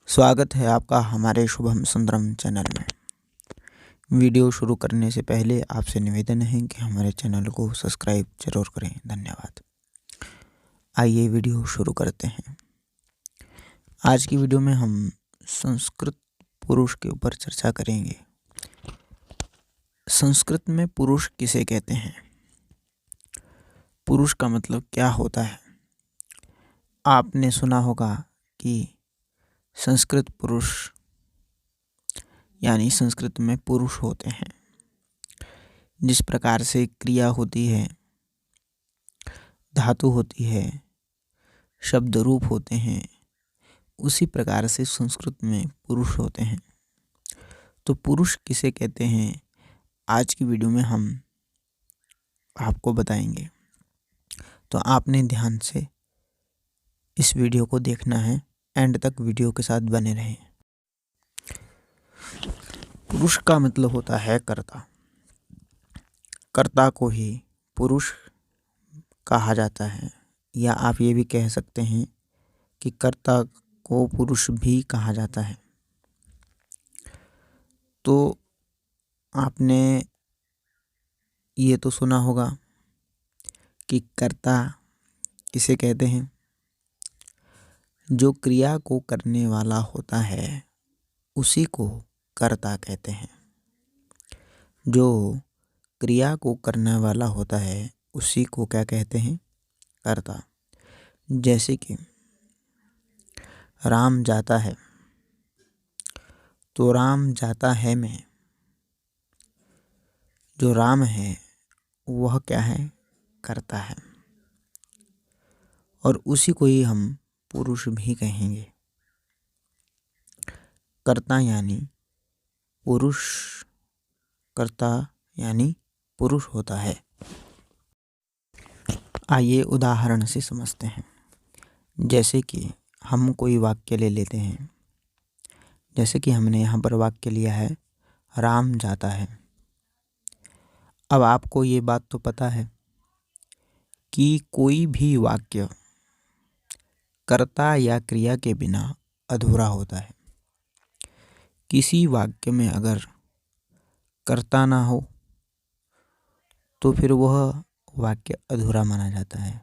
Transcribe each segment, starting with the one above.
स्वागत है आपका हमारे शुभम सुंदरम चैनल में। वीडियो शुरू करने से पहले आपसे निवेदन है कि हमारे चैनल को सब्सक्राइब जरूर करें। धन्यवाद। आइए वीडियो शुरू करते हैं। आज की वीडियो में हम संस्कृत पुरुष के ऊपर चर्चा करेंगे। संस्कृत में पुरुष किसे कहते हैं, पुरुष का मतलब क्या होता है। आपने सुना होगा कि संस्कृत पुरुष यानी संस्कृत में पुरुष होते हैं। जिस प्रकार से क्रिया होती है, धातु होती है, शब्द रूप होते हैं, उसी प्रकार से संस्कृत में पुरुष होते हैं। तो पुरुष किसे कहते हैं, आज की वीडियो में हम आपको बताएंगे। तो आपने ध्यान से इस वीडियो को देखना है, एंड तक वीडियो के साथ बने रहें। पुरुष का मतलब होता है कर्ता। कर्ता को ही पुरुष कहा जाता है, या आप ये भी कह सकते हैं कि कर्ता को पुरुष भी कहा जाता है। तो आपने ये तो सुना होगा कि कर्ता किसे कहते हैं। जो क्रिया को करने वाला होता है उसी को कर्ता कहते हैं। जो क्रिया को करने वाला होता है उसी को क्या कहते हैं, कर्ता। जैसे कि राम जाता है, तो राम जाता है में जो राम है वह क्या है, कर्ता है, और उसी को ही हम पुरुष भी कहेंगे। कर्ता यानी पुरुष, कर्ता यानी पुरुष होता है। आइए उदाहरण से समझते हैं। जैसे कि हम कोई वाक्य ले लेते हैं। जैसे कि हमने यहाँ पर वाक्य लिया है, राम जाता है। अब आपको ये बात तो पता है कि कोई भी वाक्य कर्ता या क्रिया के बिना अधूरा होता है। किसी वाक्य में अगर कर्ता ना हो तो फिर वह वाक्य अधूरा माना जाता है,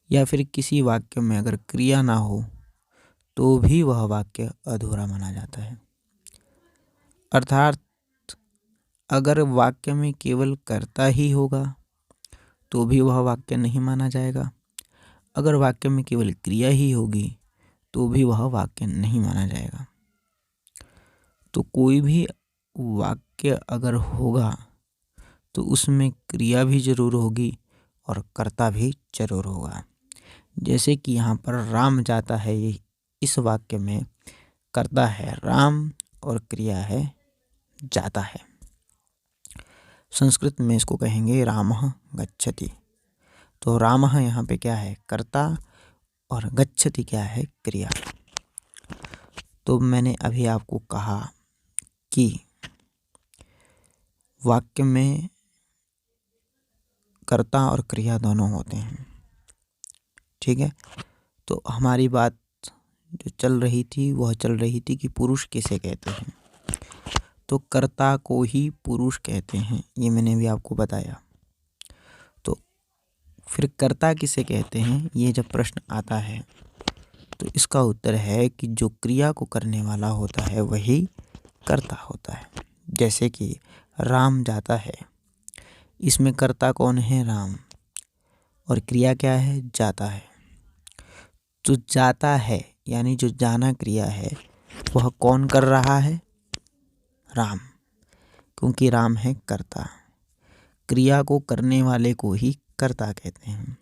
या फिर किसी वाक्य में अगर क्रिया ना हो तो भी वह वाक्य अधूरा माना जाता है। अर्थात अगर वाक्य में केवल कर्ता ही होगा तो भी वह वाक्य नहीं माना जाएगा। अगर वाक्य में केवल क्रिया ही होगी तो भी वह वाक्य नहीं माना जाएगा। तो कोई भी वाक्य अगर होगा तो उसमें क्रिया भी जरूर होगी और कर्ता भी जरूर होगा। जैसे कि यहाँ पर राम जाता है, इस वाक्य में कर्ता है राम और क्रिया है जाता है। संस्कृत में इसको कहेंगे रामः गच्छति। तो रामः यहाँ पे क्या है, कर्ता, और गच्छति क्या है, क्रिया। तो मैंने अभी आपको कहा कि वाक्य में कर्ता और क्रिया दोनों होते हैं, ठीक है। तो हमारी बात जो चल रही थी वह चल रही थी कि पुरुष किसे कहते हैं। तो कर्ता को ही पुरुष कहते हैं, ये मैंने भी आपको बताया। तो फिर कर्ता किसे कहते हैं, ये जब प्रश्न आता है तो इसका उत्तर है कि जो क्रिया को करने वाला होता है वही कर्ता होता है। जैसे कि राम जाता है, इसमें कर्ता कौन है, राम, और क्रिया क्या है, जाता है। जो जाता है यानी जो जाना क्रिया है वह कौन कर रहा है, राम, क्योंकि राम है कर्ता। क्रिया को करने वाले को ही कर्ता कहते हैं।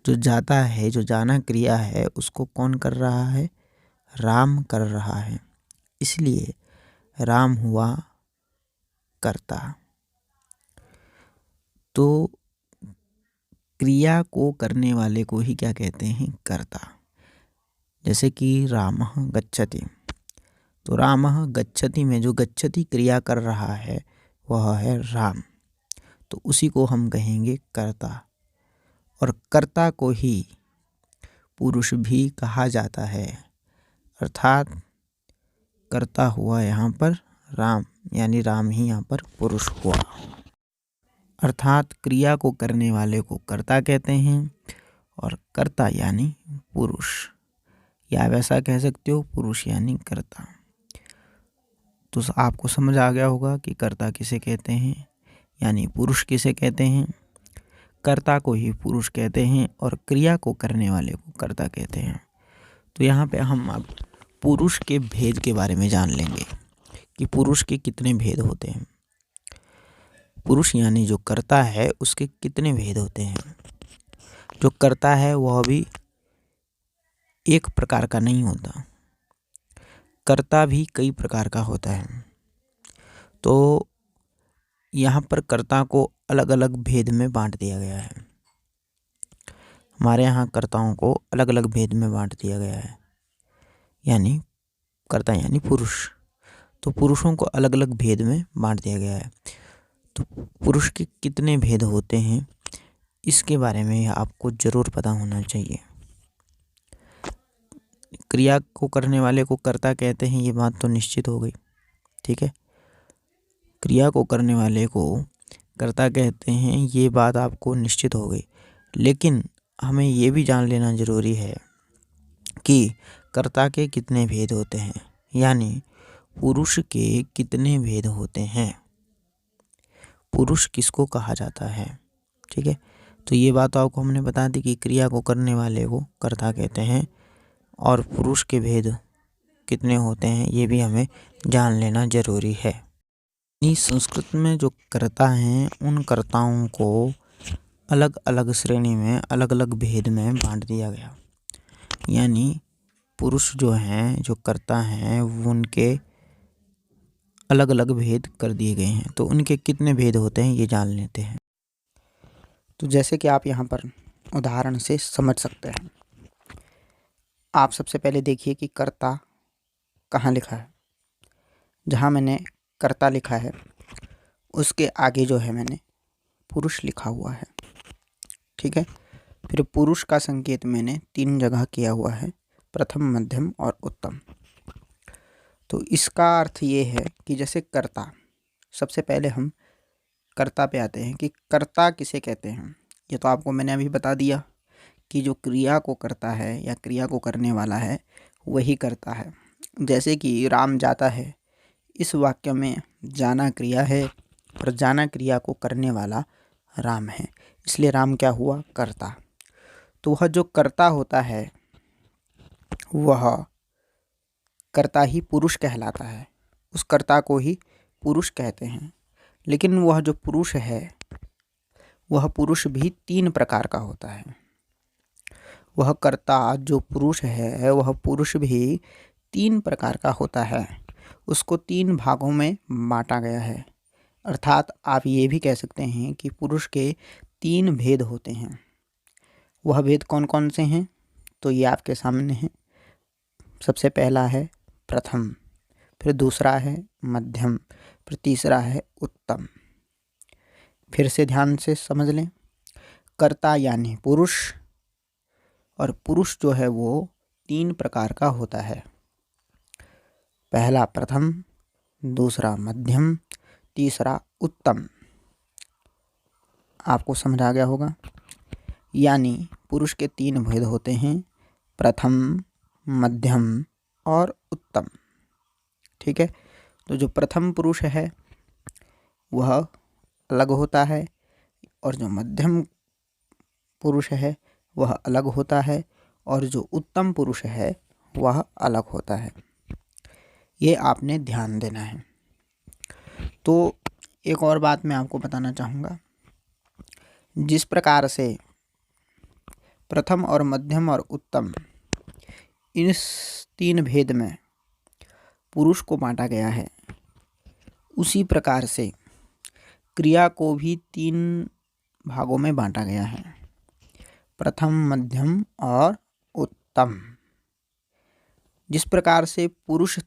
जो जाता है, जो जाना क्रिया है, उसको कौन कर रहा है, राम कर रहा है, इसलिए राम हुआ कर्ता। तो क्रिया को करने वाले को ही क्या कहते हैं, कर्ता। जैसे कि रामः गच्छति, तो रामः गच्छति में जो गच्छति क्रिया कर रहा है वह है राम, तो उसी को हम कहेंगे कर्ता। और कर्ता को ही पुरुष भी कहा जाता है। अर्थात कर्ता हुआ यहाँ पर राम, यानी राम ही यहाँ पर पुरुष हुआ। अर्थात क्रिया को करने वाले को कर्ता कहते हैं और कर्ता यानी पुरुष, या वैसा कह सकते हो पुरुष यानी कर्ता। तो आपको समझ आ गया होगा कि कर्ता किसे कहते हैं, यानी पुरुष किसे कहते हैं। कर्ता को ही पुरुष कहते हैं और क्रिया को करने वाले को कर्ता कहते हैं। तो यहाँ पे हम अब पुरुष के भेद के बारे में जान लेंगे कि पुरुष के कितने भेद होते हैं। पुरुष यानी जो कर्ता है उसके कितने भेद होते हैं। जो कर्ता है वह भी एक प्रकार का नहीं होता, कर्ता भी कई प्रकार का होता है। तो यहाँ पर कर्ता को अलग अलग भेद में बांट दिया गया है। हमारे यहाँ कर्ताओं को अलग अलग भेद में बांट दिया गया है, यानी कर्ता यानी पुरुष। तो पुरुषों को अलग अलग भेद में बांट दिया गया है। तो पुरुष के कितने भेद होते हैं इसके बारे में आपको ज़रूर पता होना चाहिए। क्रिया को करने वाले को कर्ता कहते हैं, ये बात तो निश्चित हो गई, ठीक है। क्रिया को करने वाले को कर्ता कहते हैं, ये बात आपको निश्चित हो गई। लेकिन हमें ये भी जान लेना ज़रूरी है कि कर्ता के कितने भेद होते हैं, यानी पुरुष के कितने भेद होते हैं, पुरुष किसको कहा जाता है, ठीक है। तो ये बात आपको हमने बता दी कि क्रिया को करने वाले को कर्ता कहते हैं और पुरुष के भेद कितने होते हैं ये भी हमें जान लेना ज़रूरी है। संस्कृत में जो कर्ता हैं उन कर्ताओं को अलग अलग श्रेणी में अलग अलग भेद में बांट दिया गया, यानी पुरुष जो हैं जो कर्ता हैं वो उनके अलग अलग भेद कर दिए गए हैं। तो उनके कितने भेद होते हैं ये जान लेते हैं। तो जैसे कि आप यहाँ पर उदाहरण से समझ सकते हैं, आप सबसे पहले देखिए कि कर्ता कहाँ लिखा है। जहाँ मैंने कर्ता लिखा है उसके आगे जो है मैंने पुरुष लिखा हुआ है, ठीक है। फिर पुरुष का संकेत मैंने 3 जगह किया हुआ है, प्रथम, मध्यम और उत्तम। तो इसका अर्थ ये है कि जैसे कर्ता, सबसे पहले हम कर्ता पे आते हैं कि कर्ता किसे कहते हैं। ये तो आपको मैंने अभी बता दिया कि जो क्रिया को करता है या क्रिया को करने वाला है वही करता है। जैसे कि राम जाता है, इस वाक्य में जाना क्रिया है और जाना क्रिया को करने वाला राम है, इसलिए राम क्या हुआ, कर्ता। तो वह जो कर्ता होता है वह कर्ता ही पुरुष कहलाता है, उस कर्ता को ही पुरुष कहते हैं। लेकिन वह जो पुरुष है वह पुरुष भी 3 प्रकार का होता है। वह कर्ता जो पुरुष है वह पुरुष भी 3 प्रकार का होता है, उसको 3 भागों में बांटा गया है। अर्थात आप ये भी कह सकते हैं कि पुरुष के 3 भेद होते हैं। वह भेद कौन कौन से हैं, तो ये आपके सामने हैं। सबसे पहला है प्रथम, फिर दूसरा है मध्यम, फिर तीसरा है उत्तम। फिर से ध्यान से समझ लें, कर्ता यानी पुरुष, और पुरुष जो है वो 3 प्रकार का होता है। पहला प्रथम, दूसरा मध्यम, तीसरा उत्तम। आपको समझ आ गया होगा। यानी पुरुष के 3 भेद होते हैं, प्रथम, मध्यम और उत्तम, ठीक है। तो जो प्रथम पुरुष है वह अलग होता है और जो मध्यम पुरुष है वह अलग होता है और जो उत्तम पुरुष है वह अलग होता है। ये आपने ध्यान देना है। तो एक और बात मैं आपको बताना चाहूँगा, जिस प्रकार से प्रथम और मध्यम और उत्तम इस 3 भेद में पुरुष को बांटा गया है, उसी प्रकार से क्रिया को भी 3 भागों में बांटा गया है, प्रथम, मध्यम और उत्तम। जिस प्रकार से पुरुष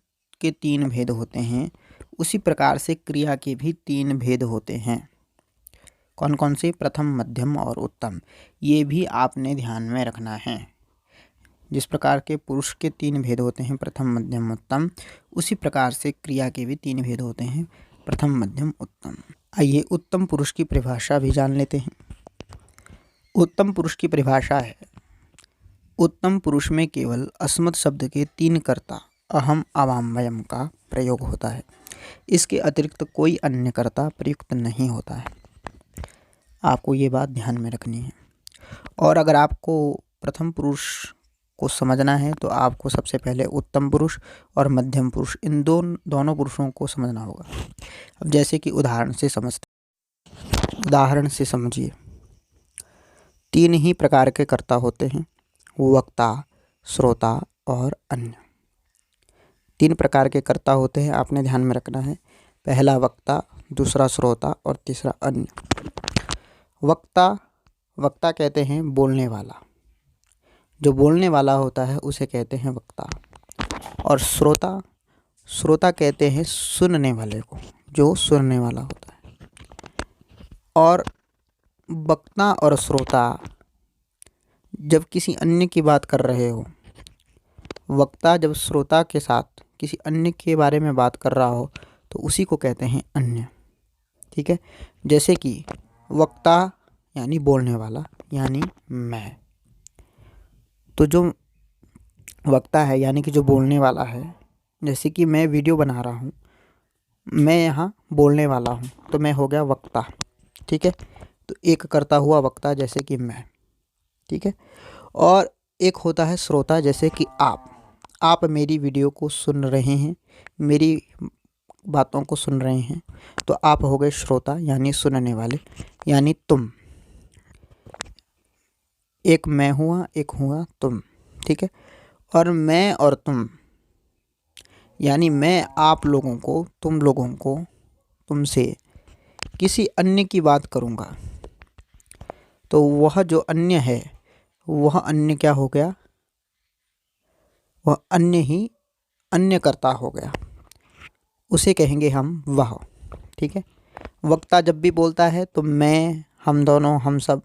के 3 भेद होते हैं उसी प्रकार से क्रिया के भी 3 भेद होते हैं। कौन कौन से, प्रथम, मध्यम और उत्तम। ये भी आपने ध्यान में रखना है। जिस प्रकार के पुरुष के 3 भेद होते हैं, प्रथम मध्यम उत्तम, उसी प्रकार से क्रिया के भी 3 भेद होते हैं, प्रथम मध्यम उत्तम। आइए उत्तम पुरुष की परिभाषा भी जान लेते हैं। उत्तम पुरुष की परिभाषा है, उत्तम पुरुष में केवल अस्मत् शब्द के 3 कर्ता अहम आवाम वयम का प्रयोग होता है। इसके अतिरिक्त कोई अन्य कर्ता प्रयुक्त नहीं होता है। आपको ये बात ध्यान में रखनी है। और अगर आपको प्रथम पुरुष को समझना है तो आपको सबसे पहले उत्तम पुरुष और मध्यम पुरुष इन दोनों पुरुषों को समझना होगा। अब जैसे कि उदाहरण से समझिए। 3 ही प्रकार के कर्ता होते हैं, वक्ता, श्रोता और अन्य। 3 प्रकार के कर्ता होते हैं, आपने ध्यान में रखना है। पहला वक्ता, दूसरा श्रोता और तीसरा अन्य। वक्ता कहते हैं बोलने वाला, जो बोलने वाला होता है उसे कहते हैं वक्ता। और श्रोता कहते हैं सुनने वाले को, जो सुनने वाला होता है। और वक्ता और श्रोता जब किसी अन्य की बात कर रहे हो, वक्ता जब श्रोता के साथ किसी अन्य के बारे में बात कर रहा हो तो उसी को कहते हैं अन्य। ठीक है, जैसे कि वक्ता यानी बोलने वाला, यानी मैं। तो जो वक्ता है यानी कि जो बोलने वाला है, जैसे कि मैं वीडियो बना रहा हूँ, मैं यहाँ बोलने वाला हूँ, तो मैं हो गया वक्ता। ठीक है, तो एक करता हुआ वक्ता जैसे कि मैं। ठीक है, और एक होता है श्रोता, जैसे कि आप मेरी वीडियो को सुन रहे हैं, मेरी बातों को सुन रहे हैं, तो आप हो गए श्रोता यानी सुनने वाले, यानी तुम। एक मैं हुआ, एक हुआ तुम। ठीक है, और मैं और तुम यानी मैं आप लोगों को, तुम लोगों को, तुमसे किसी अन्य की बात करूँगा, तो वह जो अन्य है, वह अन्य क्या हो गया? वह अन्य ही अन्य कर्ता हो गया, उसे कहेंगे हम वह। ठीक है, वक्ता जब भी बोलता है तो मैं, हम दोनों, हम सब,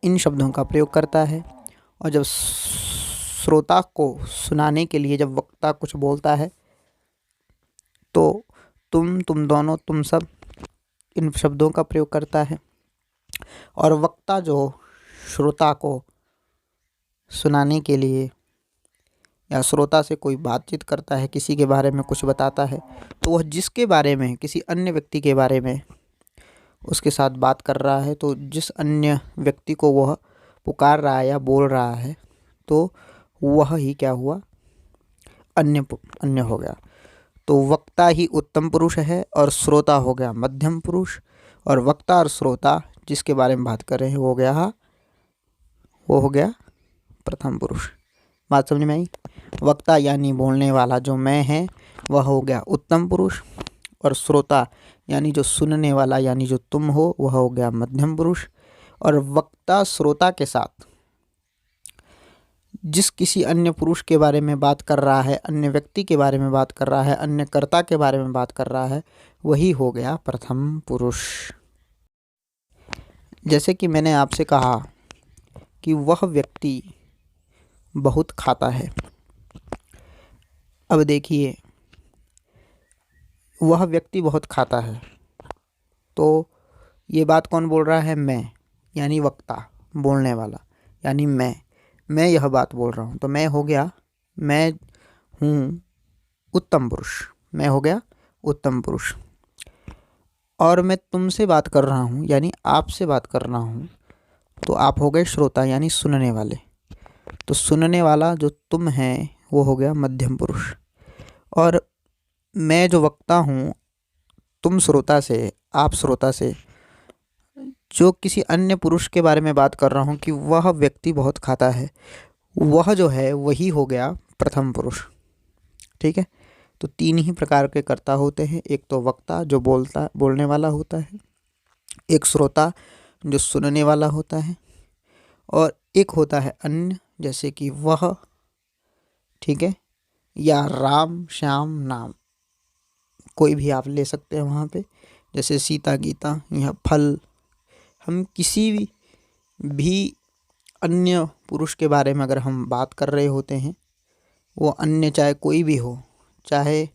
इन शब्दों का प्रयोग करता है। और जब श्रोता को सुनाने के लिए जब वक्ता कुछ बोलता है तो तुम दोनों, तुम सब, इन शब्दों का प्रयोग करता है। और वक्ता जो श्रोता को सुनाने के लिए या श्रोता से कोई बातचीत करता है, किसी के बारे में कुछ बताता है, तो वह जिसके बारे में, किसी अन्य व्यक्ति के बारे में उसके साथ बात कर रहा है, तो जिस अन्य व्यक्ति को वह पुकार रहा है या बोल रहा है, तो वह ही क्या हुआ? अन्य हो गया। तो वक्ता ही उत्तम पुरुष है और श्रोता हो गया मध्यम पुरुष। और वक्ता और श्रोता जिसके बारे में बात कर रहे हैं वो हो गया प्रथम पुरुष। बात समझ में आई? वक्ता यानी बोलने वाला जो मैं है, वह हो गया उत्तम पुरुष। और श्रोता यानी जो सुनने वाला, यानी जो तुम हो, वह हो गया मध्यम पुरुष। और वक्ता श्रोता के साथ जिस किसी अन्य पुरुष के बारे में बात कर रहा है, अन्य व्यक्ति के बारे में बात कर रहा है, अन्य कर्ता के बारे में बात कर रहा है, वही हो गया प्रथम पुरुष। जैसे कि मैंने आपसे कहा कि वह व्यक्ति बहुत खाता है। अब देखिए, वह व्यक्ति बहुत खाता है, तो ये बात कौन बोल रहा है? मैं, यानी वक्ता, बोलने वाला, यानी मैं यह बात बोल रहा हूँ, तो मैं हो गया, मैं हूँ उत्तम पुरुष, मैं हो गया उत्तम पुरुष। और मैं तुमसे बात कर रहा हूँ, यानी आपसे बात कर रहा हूँ, तो आप हो गए श्रोता, यानी सुनने वाले। तो सुनने वाला जो तुम है, वो हो गया मध्यम पुरुष। और मैं जो वक्ता हूँ, तुम श्रोता से, आप श्रोता से जो किसी अन्य पुरुष के बारे में बात कर रहा हूँ कि वह व्यक्ति बहुत खाता है, वह जो है वही हो गया प्रथम पुरुष। ठीक है, तो 3 ही प्रकार के कर्ता होते हैं। एक तो वक्ता जो बोलने वाला होता है, एक श्रोता जो सुनने वाला होता है, और एक होता है अन्य, जैसे कि वह, ठीक है, या राम, श्याम, नाम, कोई भी आप ले सकते हैं वहाँ पे, जैसे सीता, गीता, या फल। हम किसी भी अन्य पुरुष के बारे में अगर हम बात कर रहे होते हैं, वो अन्य चाहे कोई भी हो, चाहे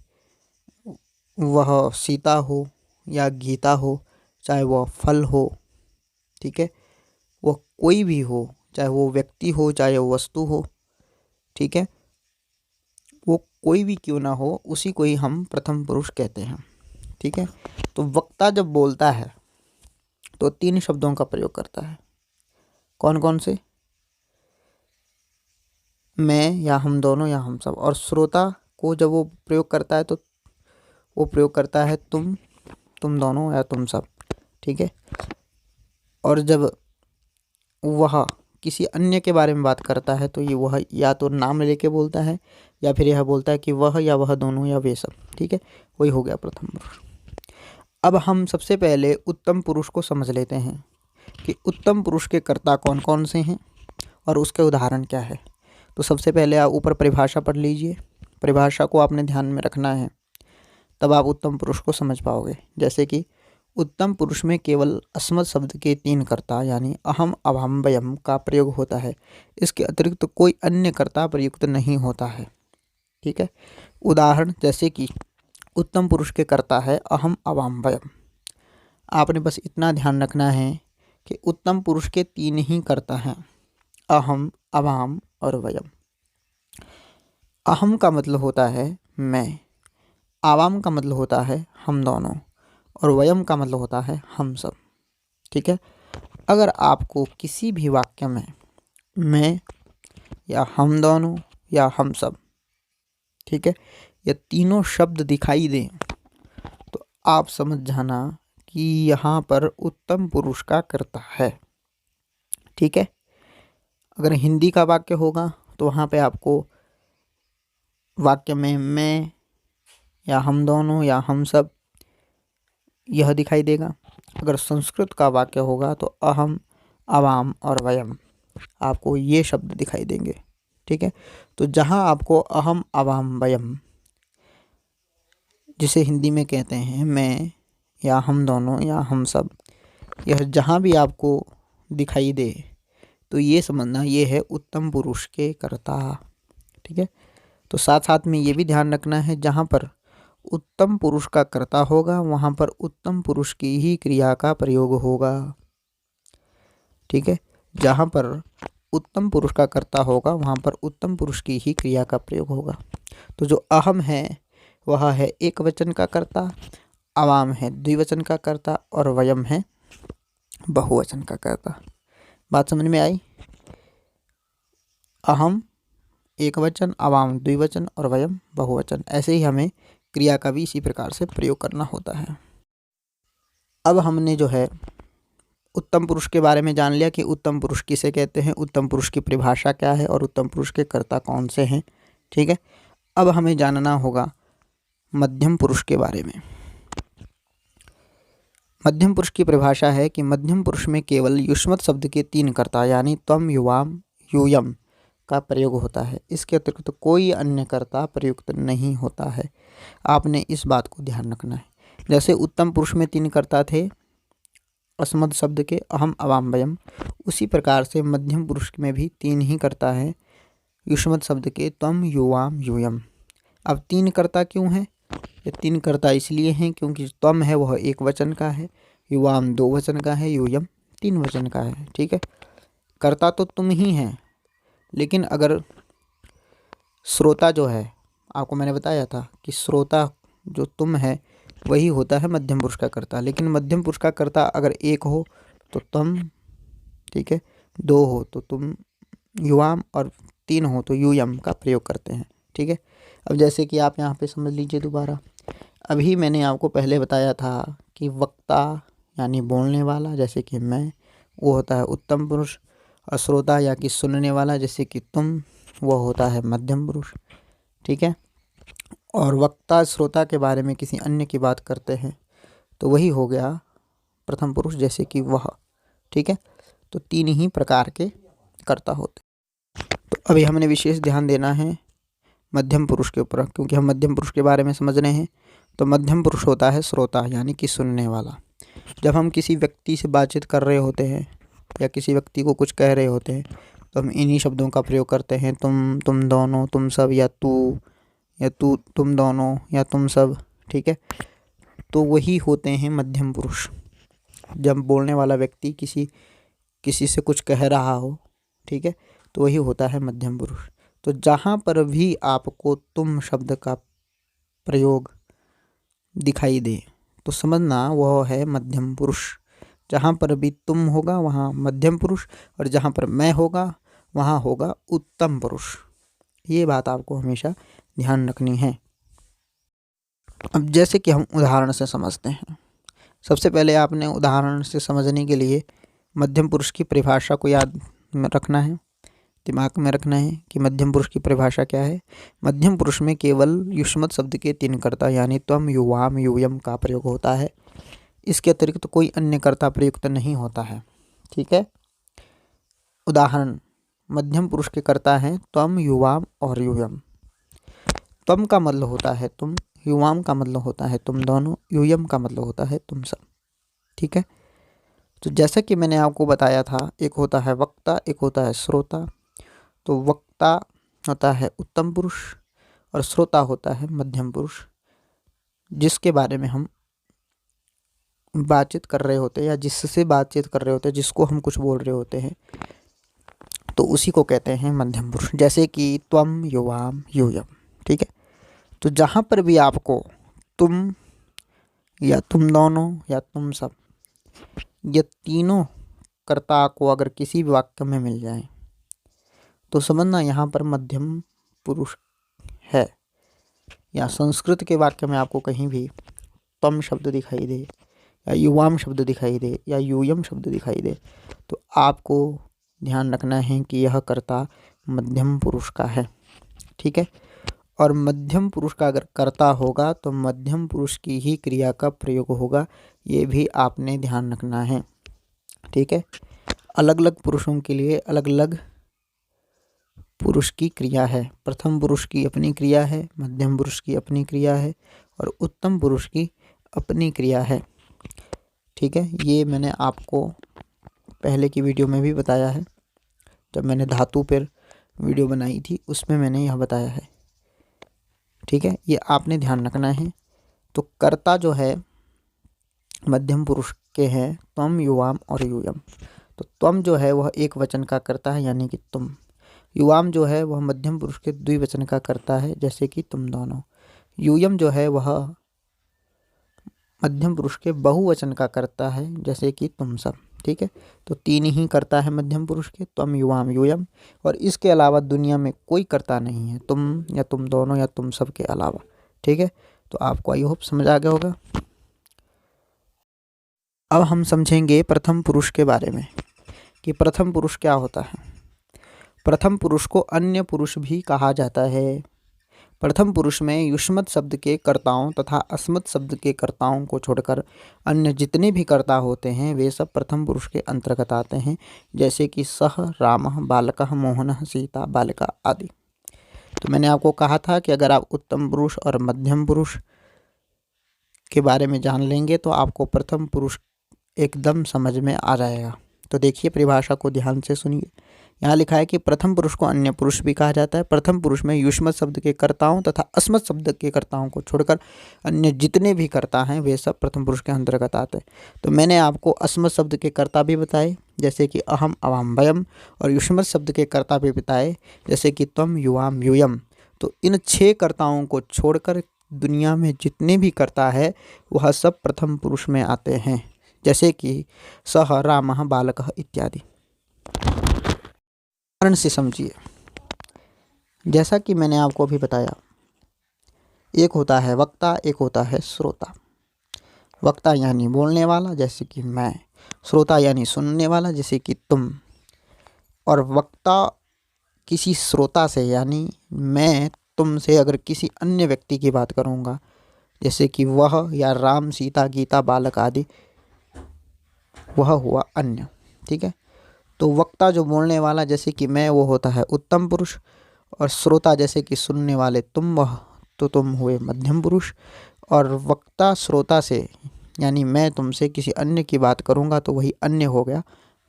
वह सीता हो या गीता हो, चाहे वह फल हो, ठीक है, वह कोई भी हो, चाहे वो व्यक्ति हो चाहे वो वस्तु हो, ठीक है, वो कोई भी क्यों ना हो, उसी को ही हम प्रथम पुरुष कहते हैं। ठीक है, तो वक्ता जब बोलता है तो 3 शब्दों का प्रयोग करता है। कौन कौन से? मैं या हम दोनों या हम सब। और श्रोता को जब वो प्रयोग करता है तो वो प्रयोग करता है तुम दोनों या तुम सब। ठीक है, और जब वह किसी अन्य के बारे में बात करता है तो ये वह या तो नाम लेके बोलता है या फिर यह बोलता है कि वह या वह दोनों या वे सब। ठीक है, वही हो गया प्रथम पुरुष। अब हम सबसे पहले उत्तम पुरुष को समझ लेते हैं कि उत्तम पुरुष के कर्ता कौन कौन से हैं और उसके उदाहरण क्या है। तो सबसे पहले आप ऊपर परिभाषा पढ़ लीजिए। परिभाषा को आपने ध्यान में रखना है, तब आप उत्तम पुरुष को समझ पाओगे। जैसे कि उत्तम पुरुष में केवल अस्मत् शब्द के 3 कर्ता यानी अहम अभम वयम का प्रयोग होता है। इसके अतिरिक्त तो कोई अन्य कर्ता प्रयुक्त नहीं होता है। ठीक है, उदाहरण जैसे कि उत्तम पुरुष के कर्ता है अहम अभम वयम। आपने बस इतना ध्यान रखना है कि उत्तम पुरुष के 3 ही कर्ता हैं, अहम अभम और वयम। अहम का मतलब होता है मैं, आवाम का मतलब होता है हम दोनों, और वयम का मतलब होता है हम सब। ठीक है, अगर आपको किसी भी वाक्य में मैं या हम दोनों या हम सब, ठीक है, ये तीनों शब्द दिखाई दें तो आप समझ जाना कि यहाँ पर उत्तम पुरुष का कर्ता है। ठीक है, अगर हिंदी का वाक्य होगा तो वहाँ पे आपको वाक्य में मैं या हम दोनों या हम सब यह दिखाई देगा। अगर संस्कृत का वाक्य होगा तो अहम अवाम और वयम, आपको ये शब्द दिखाई देंगे। ठीक है, तो जहाँ आपको अहम अवाम वयम, जिसे हिंदी में कहते हैं मैं या हम दोनों या हम सब, यह जहाँ भी आपको दिखाई दे तो ये समझना ये है उत्तम पुरुष के कर्ता। ठीक है, तो साथ साथ में ये भी ध्यान रखना है जहाँ पर उत्तम पुरुष का कर्ता होगा वहाँ पर उत्तम पुरुष की ही क्रिया का प्रयोग होगा। ठीक है, जहाँ पर उत्तम पुरुष का कर्ता होगा वहाँ पर उत्तम पुरुष की ही क्रिया का प्रयोग होगा। तो जो अहम है वह है एक वचन का कर्ता, अवाम है द्विवचन का कर्ता और वयम है बहुवचन का कर्ता। बात समझ में आई? अहम एक वचन, अवाम द्विवचन और वयम बहुवचन। ऐसे ही हमें क्रिया का भी इसी प्रकार से प्रयोग करना होता है। अब हमने जो है उत्तम पुरुष के बारे में जान लिया कि उत्तम पुरुष किसे कहते हैं, उत्तम पुरुष की परिभाषा क्या है और उत्तम पुरुष के कर्ता कौन से हैं। ठीक है, अब हमें जानना होगा मध्यम पुरुष के बारे में। मध्यम पुरुष की परिभाषा है कि मध्यम पुरुष में केवल युष्मत् शब्द के 3 कर्ता यानी त्वम युवाम यूयम का प्रयोग होता है। इसके अतिरिक्त तो कोई अन्य कर्ता प्रयुक्त नहीं होता है। आपने इस बात को ध्यान रखना है। जैसे उत्तम पुरुष में 3 कर्ता थे अस्मत् शब्द के अहम अवाम वयम, उसी प्रकार से मध्यम पुरुष में भी 3 ही कर्ता है युष्मत् शब्द के त्वम युवाम यूयम। अब 3 कर्ता क्यों हैं? ये 3 कर्ता इसलिए हैं क्योंकि त्वम है वह एक वचन का है, युवाम 2 वचन का है, यूयम 3 वचन का है। ठीक है, कर्ता तो तुम ही हैं, लेकिन अगर श्रोता जो है, आपको मैंने बताया था कि श्रोता जो तुम है वही होता है मध्यम पुरुष का कर्ता। लेकिन मध्यम पुरुष का कर्ता अगर 1 हो तो तुम, ठीक है, 2 हो तो तुम युवाम और 3 हो तो यूयम का प्रयोग करते हैं। ठीक है, अब जैसे कि आप यहाँ पे समझ लीजिए दोबारा। अभी मैंने आपको पहले बताया था कि वक्ता यानी बोलने वाला जैसे कि मैं, वो होता है उत्तम पुरुष, और श्रोता या कि सुनने वाला जैसे कि तुम, वो होता है मध्यम पुरुष। ठीक है, और वक्ता श्रोता के बारे में किसी अन्य की बात करते हैं तो वही हो गया प्रथम पुरुष जैसे कि वह। ठीक है, तो 3 ही प्रकार के कर्ता होते। तो अभी हमने विशेष ध्यान देना है मध्यम पुरुष के ऊपर, क्योंकि हम मध्यम पुरुष के बारे में समझ रहे हैं। तो मध्यम पुरुष होता है श्रोता यानी कि सुनने वाला। जब हम किसी व्यक्ति से बातचीत कर रहे होते हैं या किसी व्यक्ति को कुछ कह रहे होते हैं तो हम इन्हीं शब्दों का प्रयोग करते हैं। तुम दोनों, तुम सब, या तू, तुम दोनों, या तुम सब। ठीक है, तो वही होते हैं मध्यम पुरुष। जब बोलने वाला व्यक्ति किसी से कुछ कह रहा हो, ठीक है, तो वही होता है मध्यम पुरुष। तो जहाँ पर भी आपको तुम शब्द का प्रयोग दिखाई दे तो समझना वह है मध्यम पुरुष। जहाँ पर भी तुम होगा वहाँ मध्यम पुरुष, और जहाँ पर मैं होगा वहाँ होगा उत्तम पुरुष। ये बात आपको हमेशा ध्यान रखनी है। अब जैसे कि हम उदाहरण से समझते हैं। सबसे पहले आपने उदाहरण से समझने के लिए मध्यम पुरुष की परिभाषा को याद में रखना है, दिमाग में रखना है कि मध्यम पुरुष की परिभाषा क्या है। मध्यम पुरुष में केवल युष्मत शब्द के 3 कर्ता यानी त्वम, युवाम, यूयम का प्रयोग होता है। इसके अतिरिक्त कोई अन्य कर्ता प्रयुक्त नहीं होता है। ठीक है, उदाहरण, मध्यम पुरुष के कर्ता हैं त्वम, युवाम और यूयम। त्वम का मतलब होता है तुम, युवाम का मतलब होता है तुम दोनों, यूयम का मतलब होता है तुम सब। ठीक है, तो जैसा कि मैंने आपको बताया था, एक होता है वक्ता, एक होता है श्रोता। तो वक्ता होता है उत्तम पुरुष और श्रोता होता है मध्यम पुरुष, जिसके बारे में हम बातचीत कर रहे होते हैं या जिससे बातचीत कर रहे होते हैं, जिसको हम कुछ बोल रहे होते हैं, तो उसी को कहते हैं मध्यम पुरुष। जैसे कि त्वम, युवाम, यूयम। ठीक है, तो जहाँ पर भी आपको तुम या तुम दोनों या तुम सब, ये तीनों कर्ता को अगर किसी भी वाक्य में मिल जाए तो समझना यहाँ पर मध्यम पुरुष है। या संस्कृत के वाक्य में आपको कहीं भी तम शब्द दिखाई दे या युवाम शब्द दिखाई दे या यूयम शब्द दिखाई दे, तो आपको ध्यान रखना है कि यह कर्ता मध्यम पुरुष का है। ठीक है, और मध्यम पुरुष का अगर कर्ता होगा तो मध्यम पुरुष की ही क्रिया का प्रयोग होगा, ये भी आपने ध्यान रखना है। ठीक है, अलग अलग पुरुषों के लिए अलग अलग पुरुष की क्रिया है। प्रथम पुरुष की अपनी क्रिया है, मध्यम पुरुष की अपनी क्रिया है और उत्तम पुरुष की अपनी क्रिया है। ठीक है, ये मैंने आपको पहले की वीडियो में भी बताया है। जब मैंने धातु पर वीडियो बनाई थी उसमें मैंने यह बताया है। ठीक है, ये आपने ध्यान रखना है। तो कर्ता जो है मध्यम पुरुष के हैं त्वम, युवाम और यूयम। तो त्वम जो है वह एक वचन का कर्ता है यानी कि तुम। युवाम जो है वह मध्यम पुरुष के द्विवचन का कर्ता है जैसे कि तुम दोनों। यूयम जो है वह मध्यम पुरुष के बहुवचन का कर्ता है जैसे कि तुम सब। ठीक है, तो 3 ही कर्ता है मध्यम पुरुष के, त्वम, युवाम, यूयम, और इसके अलावा दुनिया में कोई कर्ता नहीं है, तुम या तुम दोनों या तुम सब के अलावा। ठीक है, तो आपको आई होप समझ आ गया होगा। अब हम समझेंगे प्रथम पुरुष के बारे में कि प्रथम पुरुष क्या होता है। प्रथम पुरुष को अन्य पुरुष भी कहा जाता है। प्रथम पुरुष में युष्मत शब्द के कर्ताओं तथा अस्मत् शब्द के कर्ताओं को छोड़कर अन्य जितने भी कर्ता होते हैं वे सब प्रथम पुरुष के अंतर्गत आते हैं, जैसे कि सह, रामः, बालकः, मोहनः, सीता, बालिका आदि। तो मैंने आपको कहा था कि अगर आप उत्तम पुरुष और मध्यम पुरुष के बारे में जान लेंगे तो आपको प्रथम पुरुष एकदम समझ में आ जाएगा। तो देखिए, परिभाषा को ध्यान से सुनिए। यहाँ लिखा है कि प्रथम पुरुष को अन्य पुरुष भी कहा जाता है। प्रथम पुरुष में युष्मत शब्द के कर्ताओं तथा अस्मत् शब्द के कर्ताओं को छोड़कर अन्य जितने भी कर्ता हैं वे सब प्रथम पुरुष के अंतर्गत आते हैं। तो मैंने आपको अस्मत् शब्द के कर्ता भी बताए जैसे कि अहम, अवाम, वयम, और युष्मत शब्द के कर्ता भी बताए जैसे कि त्वम, युवाम, यूयम। तो इन 6 कर्ताओं को छोड़कर दुनिया में जितने भी कर्ता है वह सब प्रथम पुरुष में आते हैं, जैसे कि सह, रामः, बालकः इत्यादि। उदाहरण से समझिए। जैसा कि मैंने आपको अभी बताया, एक होता है वक्ता, एक होता है श्रोता। वक्ता यानी बोलने वाला जैसे कि मैं, श्रोता यानी सुनने वाला जैसे कि तुम। और वक्ता किसी श्रोता से यानी मैं तुमसे अगर किसी अन्य व्यक्ति की बात करूँगा जैसे कि वह या राम, सीता, गीता, बालक आदि, वह हुआ अन्य। ठीक है, तो वक्ता जो बोलने वाला जैसे कि मैं वो होता है उत्तम पुरुष, और श्रोता जैसे कि सुनने वाले तुम, वह तो तुम हुए मध्यम पुरुष। और वक्ता श्रोता से यानी मैं तुमसे किसी अन्य की बात करूँगा तो वही अन्य हो गया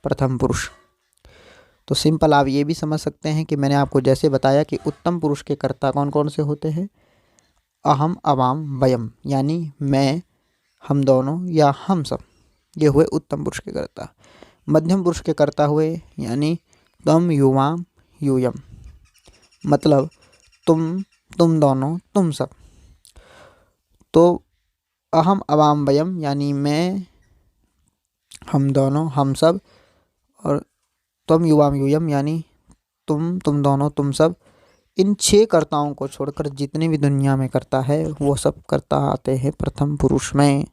प्रथम पुरुष। तो सिंपल आप ये भी समझ सकते हैं कि मैंने आपको जैसे बताया कि उत्तम पुरुष के कर्ता कौन कौन से होते हैं। अहम, अवाम, वयम, यानी मैं, हम दोनों या हम सब, ये हुए उत्तम पुरुष के कर्ता। मध्यम पुरुष के कर्ता हुए यानी त्वम, युवाम, यूयम, मतलब तुम दोनों, तुम सब। तो अहम, अवाम, वयम यानी मैं, हम दोनों, हम सब, और त्वम, युवाम, यूयम यानी तुम दोनों, तुम सब। इन 6 कर्ताओं को छोड़कर जितने भी दुनिया में कर्ता है वो सब कर्ता आते हैं प्रथम पुरुष में।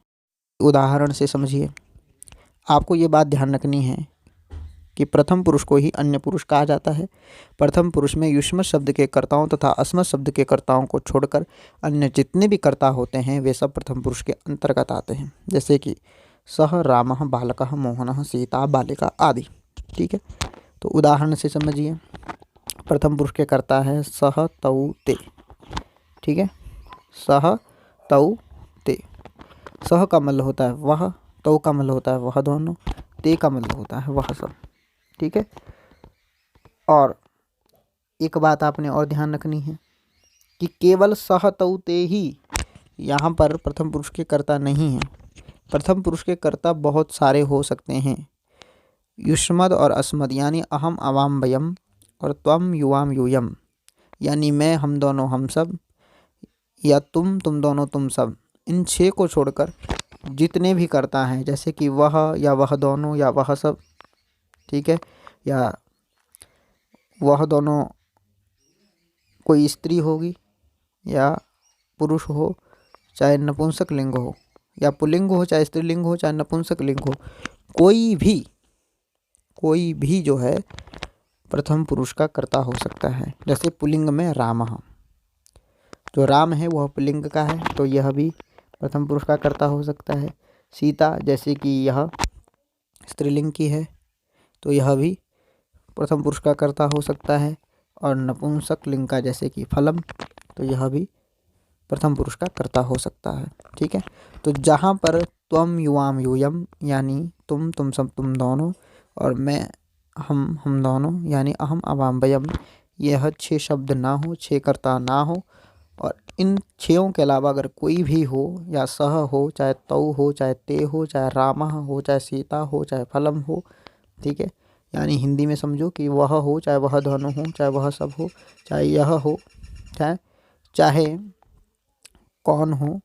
उदाहरण से समझिए। आपको ये बात ध्यान रखनी है कि प्रथम पुरुष को ही अन्य पुरुष कहा जाता है। प्रथम पुरुष में युष्मत शब्द के कर्ताओं तथा अस्मत् शब्द के कर्ताओं को छोड़कर अन्य जितने भी कर्ता होते हैं वे सब प्रथम पुरुष के अंतर्गत आते हैं। जैसे कि सह रामः बालकः मोहनः सीता बालिका आदि। ठीक है, तो उदाहरण से समझिए। प्रथम पुरुष के कर्ता है सह, तौ, ते। ठीक है, सह, तौ, ते। सह का मतलब होता है वह, तौ का मतलब होता है वह दोनों, ते का मतलब होता है वह सब। ठीक है, और एक बात आपने और ध्यान रखनी है कि केवल सह, तौ, ते ही यहाँ पर प्रथम पुरुष के कर्ता नहीं है। प्रथम पुरुष के कर्ता बहुत सारे हो सकते हैं। युष्मद और अस्मद यानी अहम, अवाम, वयम, और त्वम, युवाम, यूयम यानी मैं, हम दोनों, हम सब, या तुम दोनों, तुम सब। इन 6 को छोड़कर जितने भी कर्ता हैं, जैसे कि वह या वह दोनों या वह सब। ठीक है, या वह दोनों कोई स्त्री होगी या पुरुष हो, चाहे नपुंसक लिंग हो, या पुल्लिंग हो चाहे स्त्रीलिंग हो, चाहे नपुंसक लिंग हो, कोई भी जो है प्रथम पुरुष का कर्ता हो सकता है। जैसे पुल्लिंग में रामः, जो राम है वह पुल्लिंग का है, तो यह भी प्रथम पुरुष का कर्ता हो सकता है। सीता जैसे कि यह स्त्रीलिंग की है, तो यह भी प्रथम पुरुष का कर्ता हो सकता है। और नपुंसक लिंग का जैसे कि फलम, तो यह भी प्रथम पुरुष का कर्ता हो सकता है। ठीक है, तो जहाँ पर त्वम, युवाम, यूयम यानी तुम सब, तुम दोनों, और मैं, हम दोनों यानी अहम, अवाम, वयम, यह 6 शब्द ना हो, 6 कर्ता ना हो, और इन 6 के अलावा अगर कोई भी हो, या सह हो, चाहे तौ हो, चाहे ते हो, चाहे रामः हो, चाहे सीता हो, चाहे फलम हो। ठीक है, यानी हिंदी में समझो कि वह हो, चाहे वह दोनों हो, चाहे वह सब हो, चाहे यह हो, चाहे कौन हो,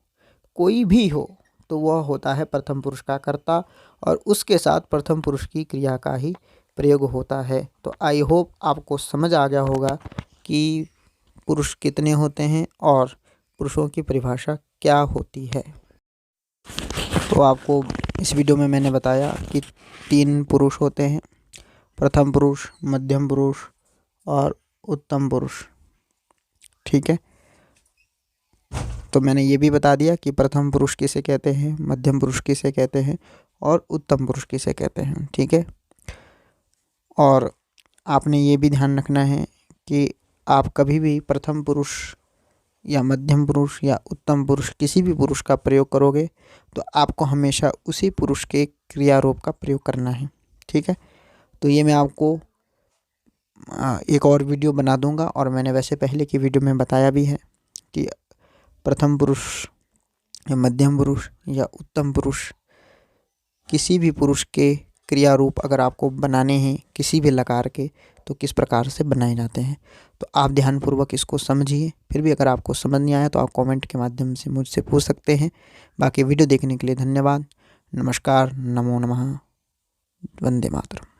कोई भी हो, तो वह होता है प्रथम पुरुष का कर्ता, और उसके साथ प्रथम पुरुष की क्रिया का ही प्रयोग होता है। तो आई होप आपको समझ आ गया होगा कि पुरुष कितने होते हैं और पुरुषों की परिभाषा क्या होती है। तो आपको इस वीडियो में मैंने बताया कि 3 पुरुष होते हैं, प्रथम पुरुष, मध्यम पुरुष और उत्तम पुरुष। ठीक है, तो मैंने ये भी बता दिया कि प्रथम पुरुष किसे कहते हैं, मध्यम पुरुष किसे कहते हैं और उत्तम पुरुष किसे कहते हैं। ठीक है, और आपने ये भी ध्यान रखना है कि आप कभी भी प्रथम पुरुष या मध्यम पुरुष या उत्तम पुरुष किसी भी पुरुष का प्रयोग करोगे तो आपको हमेशा उसी पुरुष के क्रिया रूप का प्रयोग करना है। ठीक है, तो ये मैं आपको एक और वीडियो बना दूंगा, और मैंने वैसे पहले की वीडियो में बताया भी है कि प्रथम पुरुष या मध्यम पुरुष या उत्तम पुरुष किसी भी पुरुष के क्रिया रूप अगर आपको बनाने हैं किसी भी लकार के, तो किस प्रकार से बनाए जाते हैं। तो आप ध्यानपूर्वक इसको समझिए। फिर भी अगर आपको समझ नहीं आया तो आप कमेंट के माध्यम से मुझसे पूछ सकते हैं। बाकी वीडियो देखने के लिए धन्यवाद। नमस्कार, नमो नमः, वंदे मातरम।